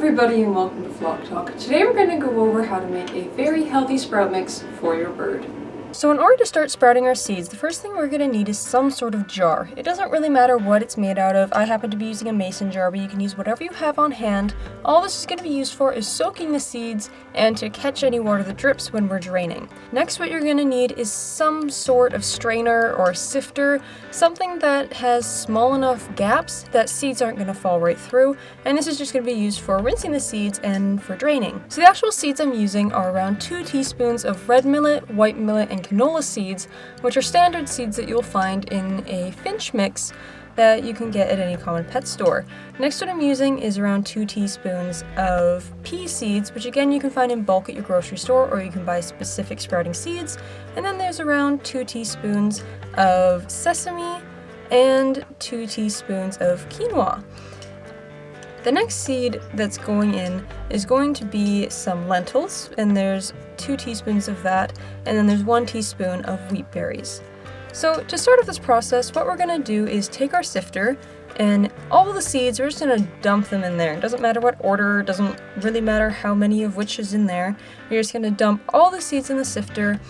everybody and welcome to Flock Talk. Today we're going to go over how to make a very healthy sprout mix for your bird. So in order to start sprouting our seeds, the first thing we're going to need is some sort of jar. It doesn't really matter what it's made out of. I happen to be using a mason jar, but you can use whatever you have on hand. All this is going to be used for is soaking the seeds and to catch any water that drips when we're draining. Next, what you're going to need is some sort of strainer or sifter, something that has small enough gaps that seeds aren't going to fall right through, and this is just going to be used for rinsing the seeds and for draining. So the actual seeds I'm using are around 2 teaspoons of red millet, white millet, and canola seeds, which are standard seeds that you'll find in a finch mix that you can get at any common pet store. Next, what I'm using is around 2 teaspoons of pea seeds, which again you can find in bulk at your grocery store, or you can buy specific sprouting seeds. And then there's around 2 teaspoons of sesame and 2 teaspoons of quinoa. The next seed that's going in is going to be some lentils, and there's 2 teaspoons of that, and then there's 1 teaspoon of wheat berries. So to start off this process, what we're going to do is take our sifter, and all of the seeds, we're just going to dump them in there. It doesn't matter what order, it doesn't really matter how many of which is in there. You're just going to dump all the seeds in the sifter,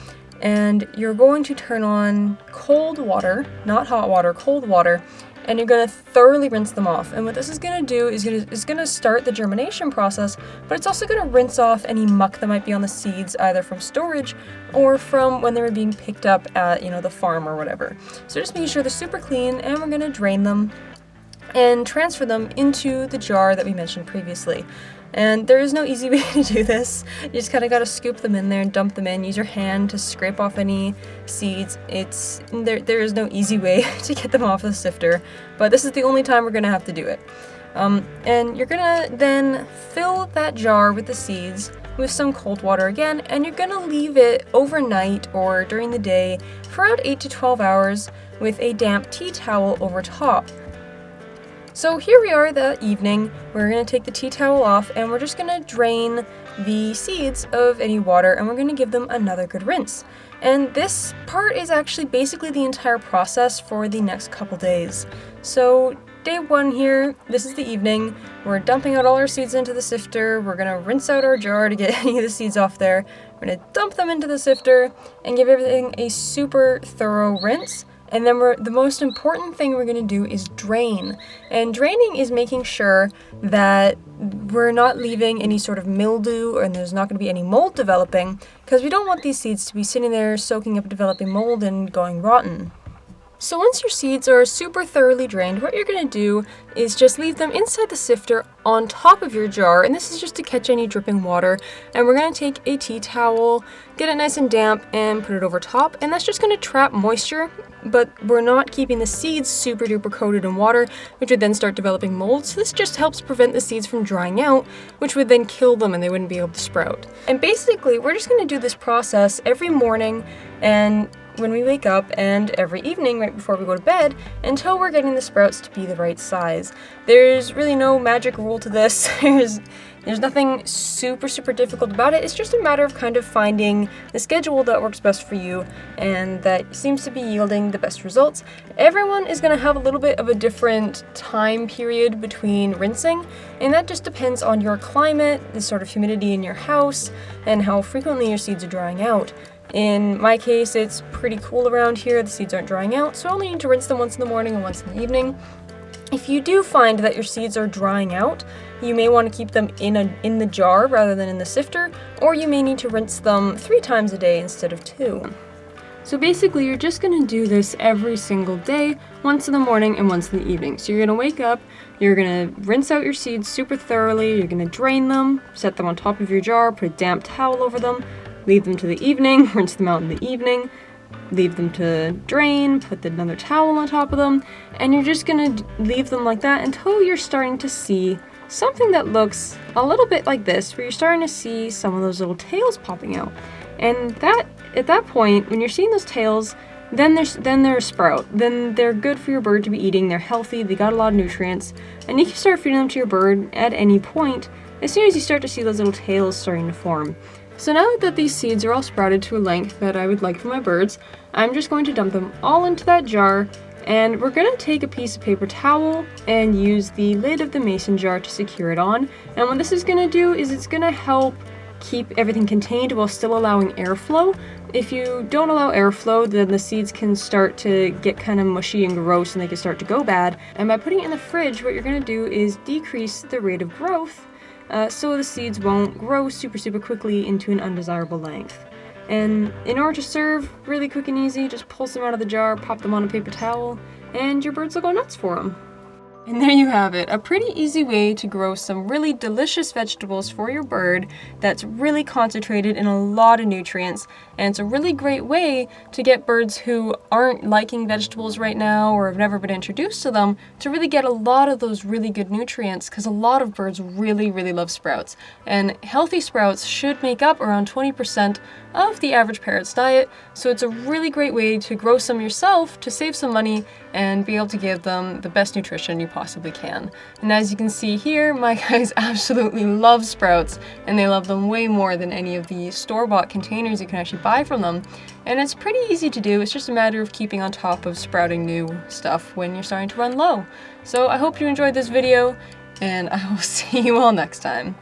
and you're going to turn on cold water, not hot water, cold water, and you're going to thoroughly rinse them off. And what this is going to do is going to start the germination process, but it's also going to rinse off any muck that might be on the seeds, either from storage or from when they were being picked up at, the farm or whatever. So just making sure they're super clean, and we're going to drain them and transfer them into the jar that we mentioned previously. And there is no easy way to do this. You just kind of got to scoop them in there and dump them in. Use your hand to scrape off any seeds. There is no easy way to get them off the sifter, but this is the only time we're going to have to do it. And you're going to then fill that jar with the seeds with some cold water again, and you're going to leave it overnight or during the day for around 8 to 12 hours with a damp tea towel over top. So here we are that evening. We're going to take the tea towel off, and we're just going to drain the seeds of any water, and we're going to give them another good rinse. And this part is actually basically the entire process for the next couple days. So day 1 here, this is the evening. We're dumping out all our seeds into the sifter. We're going to rinse out our jar to get any of the seeds off there. We're going to dump them into the sifter and give everything a super thorough rinse. And then the most important thing we're going to do is drain. And draining is making sure that we're not leaving any sort of mildew, and there's not going to be any mold developing, because we don't want these seeds to be sitting there soaking up developing mold and going rotten. So once your seeds are super thoroughly drained, what you're going to do is just leave them inside the sifter on top of your jar, and this is just to catch any dripping water. And we're going to take a tea towel, get it nice and damp, and put it over top, and that's just going to trap moisture, but we're not keeping the seeds super duper coated in water, which would then start developing mold. So this just helps prevent the seeds from drying out, which would then kill them and they wouldn't be able to sprout. And basically, we're just going to do this process every morning and when we wake up, and every evening right before we go to bed, until we're getting the sprouts to be the right size. There's really no magic rule to this. There's nothing super difficult about it. It's just a matter of kind of finding the schedule that works best for you and that seems to be yielding the best results. Everyone is going to have a little bit of a different time period between rinsing, and that just depends on your climate, the sort of humidity in your house, and how frequently your seeds are drying out. In my case, it's pretty cool around here. The seeds aren't drying out, so I only need to rinse them once in the morning and once in the evening. If you do find that your seeds are drying out, you may want to keep them in the jar rather than in the sifter, or you may need to rinse them 3 times a day instead of 2. So basically, you're just going to do this every single day, once in the morning and once in the evening. So you're going to wake up, you're going to rinse out your seeds super thoroughly, you're going to drain them, set them on top of your jar, put a damp towel over them, leave them to the evening, rinse them out in the evening, leave them to drain, put another towel on top of them, and you're just going to leave them like that until you're starting to see something that looks a little bit like this, where you're starting to see some of those little tails popping out. And at that point, when you're seeing those tails, then they're a sprout. Then they're good for your bird to be eating, they're healthy, they got a lot of nutrients, and you can start feeding them to your bird at any point, as soon as you start to see those little tails starting to form. So now that these seeds are all sprouted to a length that I would like for my birds, I'm just going to dump them all into that jar And we're gonna take a piece of paper towel and use the lid of the mason jar to secure it on. And what this is gonna do is it's gonna help keep everything contained while still allowing airflow. If you don't allow airflow, then the seeds can start to get kind of mushy and gross and they can start to go bad. And by putting it in the fridge, what you're gonna do is decrease the rate of growth so the seeds won't grow super quickly into an undesirable length. And in order to serve, really quick and easy, just pull some out of the jar, pop them on a paper towel, and your birds will go nuts for them. And there you have it, a pretty easy way to grow some really delicious vegetables for your bird that's really concentrated in a lot of nutrients. And it's a really great way to get birds who aren't liking vegetables right now or have never been introduced to them to really get a lot of those really good nutrients, because a lot of birds really love sprouts. And healthy sprouts should make up around 20% of the average parrot's diet, so it's a really great way to grow some yourself to save some money and be able to give them the best nutrition you possibly can. And as you can see here, my guys absolutely love sprouts, and they love them way more than any of the store-bought containers you can actually buy from them. And it's pretty easy to do, it's just a matter of keeping on top of sprouting new stuff when you're starting to run low. So I hope you enjoyed this video, and I will see you all next time.